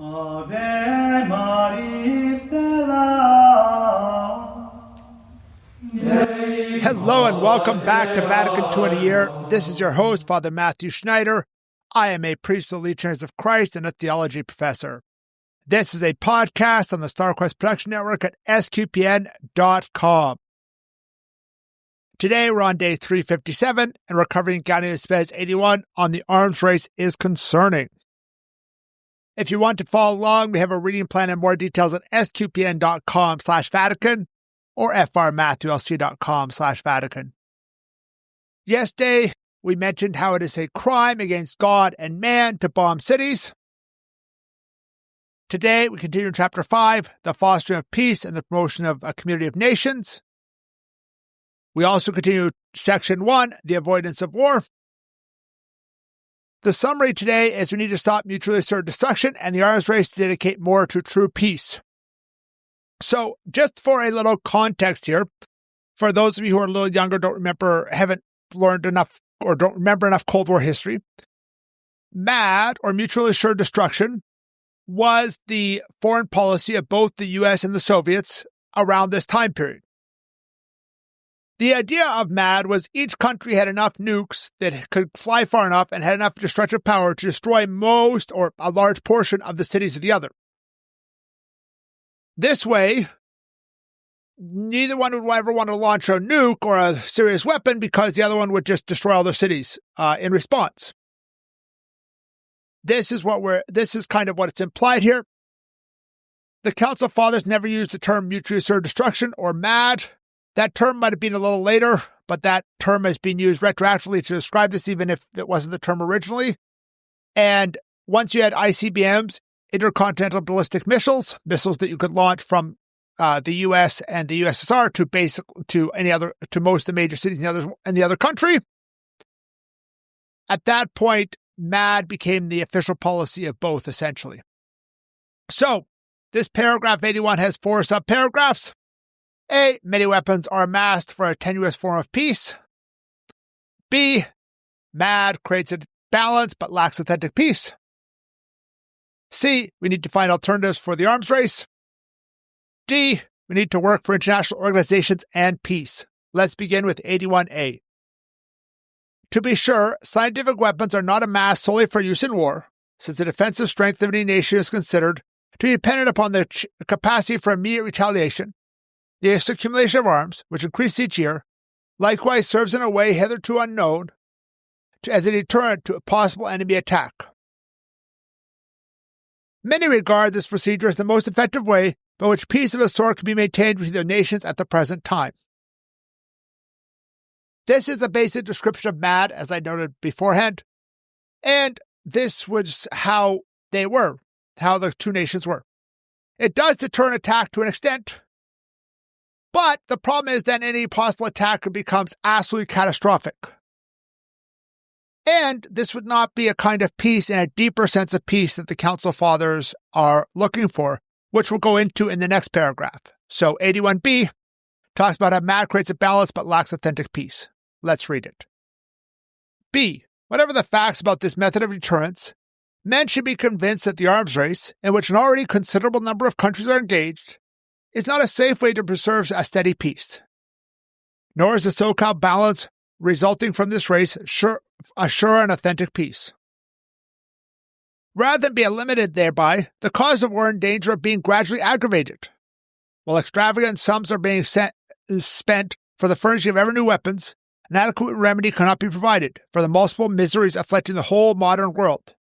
Ave Maris Stella. Hello and welcome back to Vatican II in a Year. This is your host, Father Matthew Schneider. I am a priest of the Legionaries of Christ and a theology professor. This is a podcast on the StarQuest Production Network at sqpn.com. Today we're on day 357 and we're covering Gaudium et Spes 81 on the arms race is concerning. If you want to follow along, we have a reading plan and more details at sqpn.com/Vatican or frmatthewlc.com/Vatican. Yesterday, we mentioned how it is a crime against God and man to bomb cities. Today, we continue in Chapter 5, the fostering of peace and the promotion of a community of nations. We also continue Section 1, the avoidance of war. The summary today is we need to stop mutually assured destruction and the arms race to dedicate more to true peace. So, just for a little context here, for those of you who are a little younger, haven't learned enough, or don't remember enough Cold War history, MAD, or mutually assured destruction, was the foreign policy of both the US and the Soviets around this time period. The idea of MAD was each country had enough nukes that could fly far enough and had enough destructive power to destroy most or a large portion of the cities of the other. This way, neither one would ever want to launch a nuke or a serious weapon because the other one would just destroy all their cities in response. This is kind of what's implied here. The Council Fathers never used the term mutually assured destruction or MAD. That term might have been a little later, but that term has been used retroactively to describe this even if it wasn't the term originally. And once you had ICBMs, intercontinental ballistic missiles that you could launch from the US and the USSR to most of the major cities in the other country. At that point, MAD became the official policy of both, essentially. So, this paragraph 81 has 4 subparagraphs. A. Many weapons are amassed for a tenuous form of peace. B. MAD creates a balance but lacks authentic peace. C. We need to find alternatives for the arms race. D. We need to work for international organizations and peace. Let's begin with 81A. To be sure, scientific weapons are not amassed solely for use in war, since the defensive strength of any nation is considered to be dependent upon their capacity for immediate retaliation. The accumulation of arms, which increases each year, likewise serves in a way hitherto unknown as a deterrent to a possible enemy attack. Many regard this procedure as the most effective way by which peace of a sort can be maintained between the nations at the present time. This is a basic description of MAD, as I noted beforehand, and this was how they were, how the two nations were. It does deter an attack to an extent, but the problem is that any possible attack becomes absolutely catastrophic. And this would not be a kind of peace and a deeper sense of peace that the Council Fathers are looking for, which we'll go into in the next paragraph. So 81b talks about how MAD creates a balance but lacks authentic peace. Let's read it. B. Whatever the facts about this method of deterrence, men should be convinced that the arms race, in which an already considerable number of countries are engaged, is not a safe way to preserve a steady peace. Nor is the so-called balance resulting from this race a sure and authentic peace. Rather than be limited thereby, the cause of war in danger of being gradually aggravated. While extravagant sums are being spent for the furnishing of ever new weapons, an adequate remedy cannot be provided for the multiple miseries afflicting the whole modern world.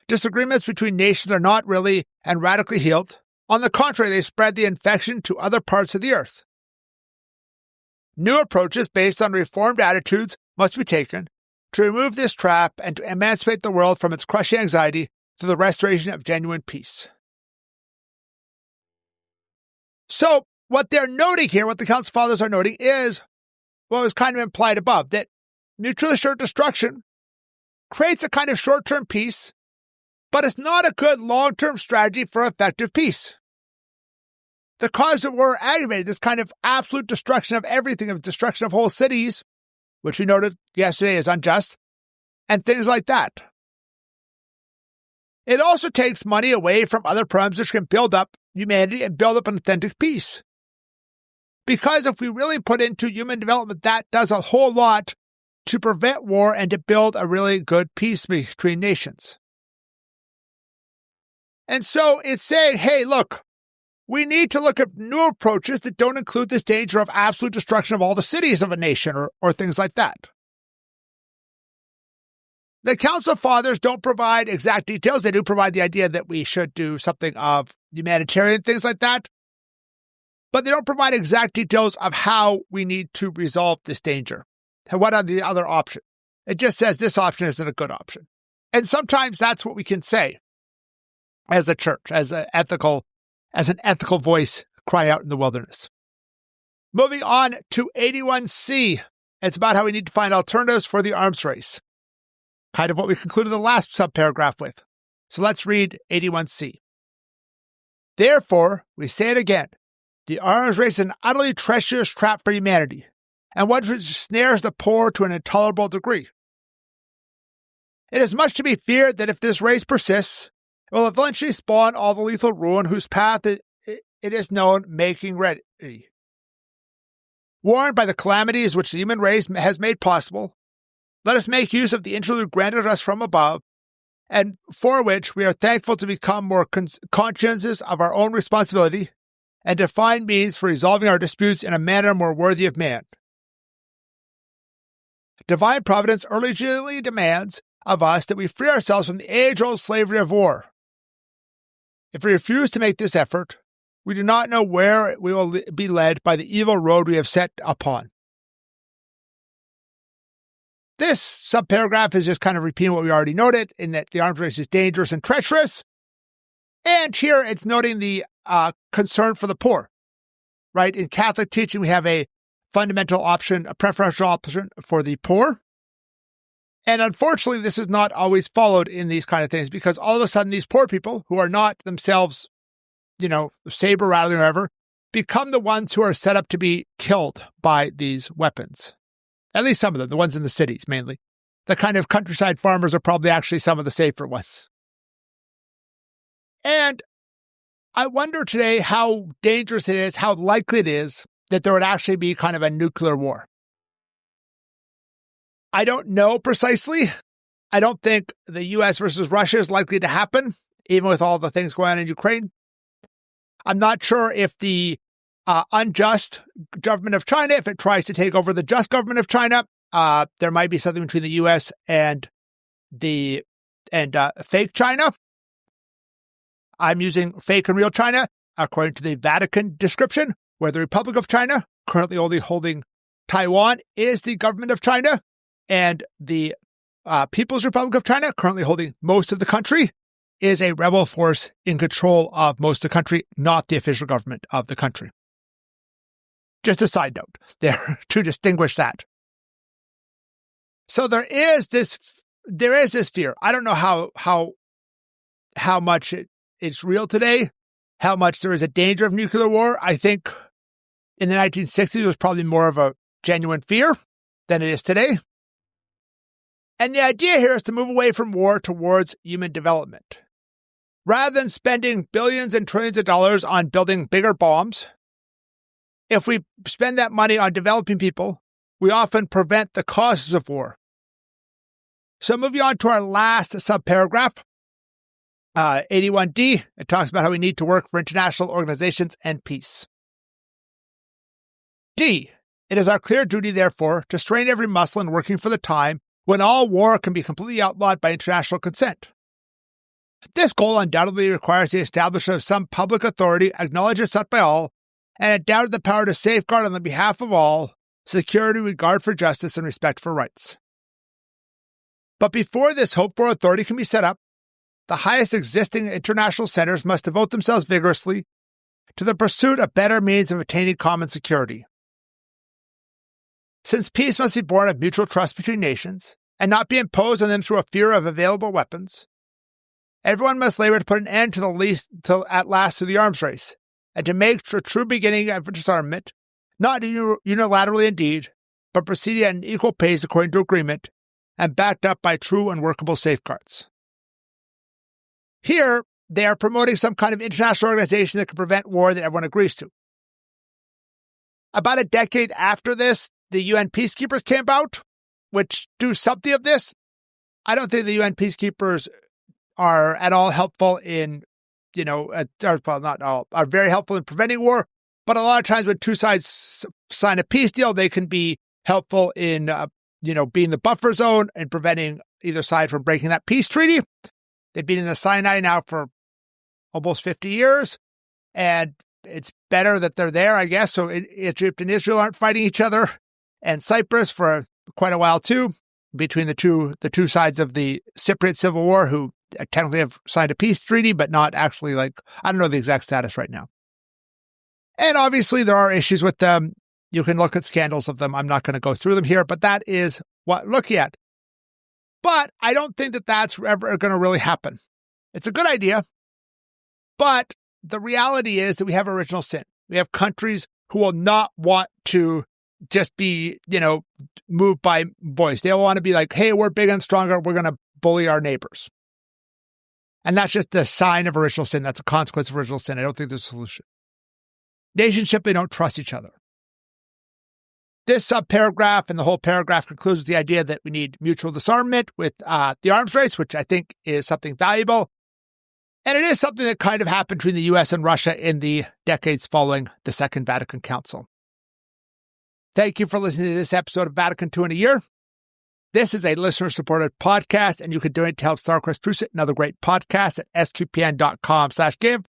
Disagreements between nations are not really and radically healed. On the contrary, they spread the infection to other parts of the earth. New approaches based on reformed attitudes must be taken to remove this trap and to emancipate the world from its crushing anxiety through the restoration of genuine peace. So, what they're noting here, what the Council Fathers are noting, is what was kind of implied above, that mutually assured destruction creates a kind of short-term peace, but it's not a good long-term strategy for effective peace. The cause of war aggravated this kind of absolute destruction of everything, of destruction of whole cities, which we noted yesterday is unjust, and things like that. It also takes money away from other programs which can build up humanity and build up an authentic peace. Because if we really put into human development, that does a whole lot to prevent war and to build a really good peace between nations. And so it's saying, hey, look, we need to look at new approaches that don't include this danger of absolute destruction of all the cities of a nation or things like that. The Council Fathers don't provide exact details. They do provide the idea that we should do something of humanitarian things like that. But they don't provide exact details of how we need to resolve this danger. And what are the other options? It just says this option isn't a good option. And sometimes that's what we can say as a church, as an ethical voice crying out in the wilderness. Moving on to 81C. It's about how we need to find alternatives for the arms race. Kind of what we concluded the last subparagraph with. So let's read 81C. Therefore, we say it again, the arms race is an utterly treacherous trap for humanity, and one which snares the poor to an intolerable degree. It is much to be feared that if this race persists, it will eventually spawn all the lethal ruin whose path it is known making ready. Warned by the calamities which the human race has made possible, let us make use of the interlude granted us from above, and for which we are thankful to become more conscious of our own responsibility and to find means for resolving our disputes in a manner more worthy of man. Divine Providence urgently demands of us that we free ourselves from the age-old slavery of war. If we refuse to make this effort, we do not know where we will be led by the evil road we have set upon. This subparagraph is just kind of repeating what we already noted, in that the arms race is dangerous and treacherous. And here it's noting the concern for the poor, right? In Catholic teaching, we have a fundamental option, a preferential option for the poor. And unfortunately, this is not always followed in these kind of things, because all of a sudden these poor people who are not themselves, saber rattling or whatever, become the ones who are set up to be killed by these weapons. At least some of them, the ones in the cities mainly. The kind of countryside farmers are probably actually some of the safer ones. And I wonder today how dangerous it is, how likely it is that there would actually be kind of a nuclear war. I don't know precisely. I don't think the U.S. versus Russia is likely to happen, even with all the things going on in Ukraine. I'm not sure if the unjust government of China, if it tries to take over the just government of China, there might be something between the U.S. and fake China. I'm using fake and real China according to the Vatican description, where the Republic of China, currently only holding Taiwan, is the government of China, and the People's Republic of China, currently holding most of the country, is a rebel force in control of most of the country, not the official government of the country. Just a side note there to distinguish that. So there is this fear. I don't know how much it's real today, how much there is a danger of nuclear war. I think in the 1960s it was probably more of a genuine fear than it is today. And the idea here is to move away from war towards human development. Rather than spending billions and trillions of dollars on building bigger bombs, if we spend that money on developing people, we often prevent the causes of war. So moving on to our last subparagraph, 81D, it talks about how we need to work for international organizations and peace. D, it is our clear duty, therefore, to strain every muscle in working for the time when all war can be completely outlawed by international consent. This goal undoubtedly requires the establishment of some public authority acknowledged as such by all, and undoubted the power to safeguard on the behalf of all security, regard for justice, and respect for rights. But before this hoped-for authority can be set up, the highest existing international centers must devote themselves vigorously to the pursuit of better means of attaining common security. Since peace must be born of mutual trust between nations, and not be imposed on them through a fear of available weapons, everyone must labor to put an end to at last to the arms race, and to make a true beginning of disarmament, not unilaterally indeed, but proceeding at an equal pace according to agreement, and backed up by true and workable safeguards. Here, they are promoting some kind of international organization that can prevent war that everyone agrees to. About a decade after this, the UN peacekeepers came out, which do something of this. I don't think the UN peacekeepers are at all helpful in, are very helpful in preventing war. But a lot of times when two sides sign a peace deal, they can be helpful in, being the buffer zone and preventing either side from breaking that peace treaty. They've been in the Sinai now for almost 50 years, and it's better that they're there, I guess. So Egypt and Israel aren't fighting each other, and Cyprus for quite a while too, between the two sides of the Cypriot civil war, who technically have signed a peace treaty, but not actually I don't know the exact status right now. And obviously there are issues with them. You can look at scandals of them. I'm not going to go through them here, but that is what we're looking at. But I don't think that that's ever going to really happen. It's a good idea, but the reality is that we have original sin. We have countries who will not want to just be, moved by voice. They want to be like, hey, we're big and stronger. We're going to bully our neighbors. And that's just the sign of original sin. That's a consequence of original sin. I don't think there's a solution. Nations simply don't trust each other. This subparagraph and the whole paragraph concludes with the idea that we need mutual disarmament with the arms race, which I think is something valuable. And it is something that kind of happened between the U.S. and Russia in the decades following the Second Vatican Council. Thank you for listening to this episode of Vatican II in a Year. This is a listener-supported podcast, and you can donate to help StarQuest produce it and other great podcasts at sqpn.com/give.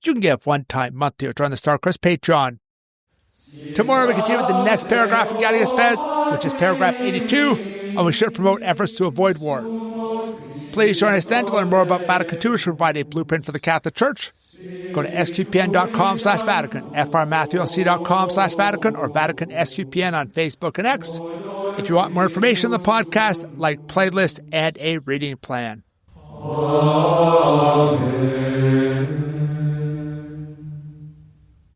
You can give one-time, monthly, or join the StarQuest Patreon. Tomorrow we continue with the next paragraph in Gaudium Spes, which is paragraph 82, and we should promote efforts to avoid war. Please join us then to learn more about Vatican II, which will provide a blueprint for the Catholic Church. Go to sqpn.com/Vatican, frmatthewlc.com/Vatican, or Vatican SQPN on Facebook and X. If you want more information on the podcast, like playlists and a reading plan.